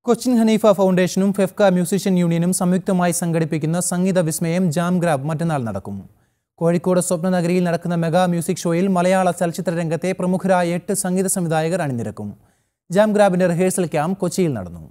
Cochin Haneefa ഫൗണ്ടേഷനും FEFKA musician യൂണിയനും സംയുക്തമായി സംഘടിപ്പിക്കുന്ന സംഗീത വിസ്മയം ജാം ഗ്രാബ് മറ്റന്നാൾ നടക്കും. കോഴിക്കോട് സ്വപ്നനഗരിയിൽ നടക്കുന്ന മെഗാ മ്യൂസിക് ഷോയിൽ മലയാള ചലച്ചിത്ര രംഗത്തെ പ്രമുഖരായ 8 സംഗീത സംവിധായകർ അണിനിരക്കും. ജാം ഗ്രാബിന്റെ റിഹേഴ്സൽ ക്യാമ്പ് കൊച്ചിയിൽ നടന്നു.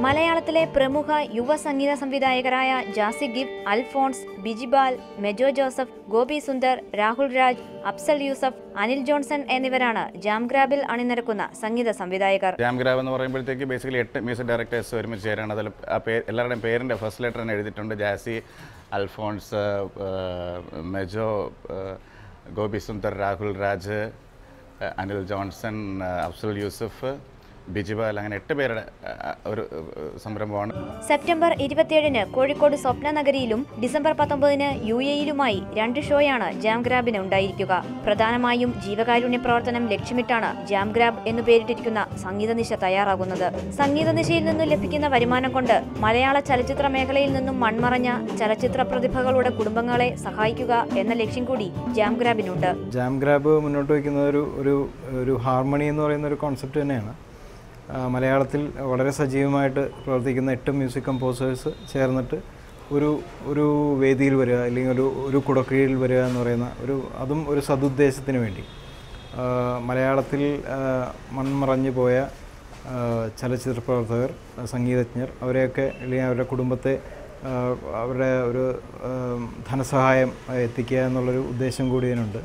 മലയാളത്തിലെ പ്രമുഖ യുവ സംഗീത സംവിധായകരായ ജാസി ഗിഫ്, അൽഫോൺസ്, ബിജിബാൽ, മെജോ ജോസഫ്, ഗോപി സുന്ദർ, രാഹുൽ രാജ്, അഫ്സൽ യൂസഫ്, അനിൽ ജോൺസൺ എന്നിവരാണ് ജാം ഗ്രാബിൽ അണിനിരക്കുന്ന സംഗീത സംവിധായകർ. ജാം ഗ്രാബ് എന്ന് പറയുമ്പോഴത്തേക്ക് ബേസിക്കലി 8 മ്യൂസിക് ഡയറക്ടേഴ്സ് ഒരുമിച്ച് ചേരാണ്. അതിൽ എല്ലാവരുടെയും പേരിൻ്റെ ഫസ്റ്റ് ലെറ്റർ തന്നെ എഴുതിയിട്ടുണ്ട്. ജാസി, അൽഫോൺസ്, മെജോ, ഗോപി സുന്ദർ, രാഹുൽ രാജ്, അനിൽ ജോൺസൺ, അഫ്സൽ യൂസഫ്, ബിജിബാൽ, അങ്ങനെ 8 പേരുടെ ഒരു സംരംഭമാണ്. സെപ്റ്റംബർ 27-ന് കോഴിക്കോട് സ്വപ്നനഗരിയിലും ഡിസംബർ 19-ന് UAE-യിലുമായി 2 ഷോയാണ് ജാം ഗ്രാബിന് ഉണ്ടായിരിക്കുക. പ്രധാനമായും ജീവകാരുണ്യ പ്രവർത്തനം ലക്ഷ്യമിട്ടാണ് ജാം ഗ്രാബ് എന്നു പേരിട്ടിരിക്കുന്ന സംഗീതനിശ തയ്യാറാകുന്നത്. സംഗീതനിശയിൽ നിന്നും ലഭിക്കുന്ന വരുമാനം കൊണ്ട് മലയാള ചലച്ചിത്ര മേഖലയിൽ നിന്നും മൺമറഞ്ഞ ചലച്ചിത്ര പ്രതിഭകളുടെ കുടുംബങ്ങളെ സഹായിക്കുക എന്ന ലക്ഷ്യം കൂടി ജാം ഗ്രാബിനുണ്ട്. ജാം ഗ്രാബ് മുന്നോട്ട് വയ്ക്കുന്ന ഒരു ഹാർമണി എന്ന് പറയുന്ന ഒരു കോൺസെപ്റ്റ് തന്നെയാണ്. മലയാളത്തിൽ വളരെ സജീവമായിട്ട് പ്രവർത്തിക്കുന്ന 8 മ്യൂസിക് കമ്പോസേഴ്സ് ചേർന്നിട്ട് ഒരു വേദിയിൽ വരിക, അല്ലെങ്കിൽ ഒരു കുടക്കീഴിൽ വരിക എന്ന് പറയുന്ന അതും ഒരു സദുദ്ദേശത്തിന് വേണ്ടി മലയാളത്തിൽ മൺമറഞ്ഞു പോയ ചലച്ചിത്ര പ്രവർത്തകർ, സംഗീതജ്ഞർ, അവരെയൊക്കെ അല്ലെങ്കിൽ അവരുടെ കുടുംബത്തെ അവരുടെ ഒരു ധനസഹായം എത്തിക്കുക എന്നുള്ളൊരു ഉദ്ദേശം കൂടി ഇതിനുണ്ട്.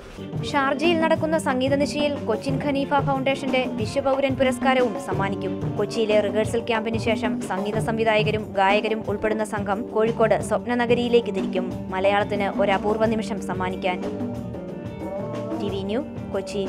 ഷാർജയിൽ നടക്കുന്ന സംഗീതനിശയിൽ കൊച്ചിൻ ഖനീഫ ഫൗണ്ടേഷന്റെ വിശ്വപൗരൻ പുരസ്കാരവും സമ്മാനിക്കും. കൊച്ചിയിലെ റിഹേഴ്സൽ ക്യാമ്പിന് ശേഷം സംഗീത സംവിധായകരും ഗായകരും ഉൾപ്പെടുന്ന സംഘം കോഴിക്കോട് സ്വപ്നനഗരിയിലേക്ക് തിരിക്കും, മലയാളത്തിന് ഒരു അപൂർവ നിമിഷം സമ്മാനിക്കാൻ. TV news, Kochi.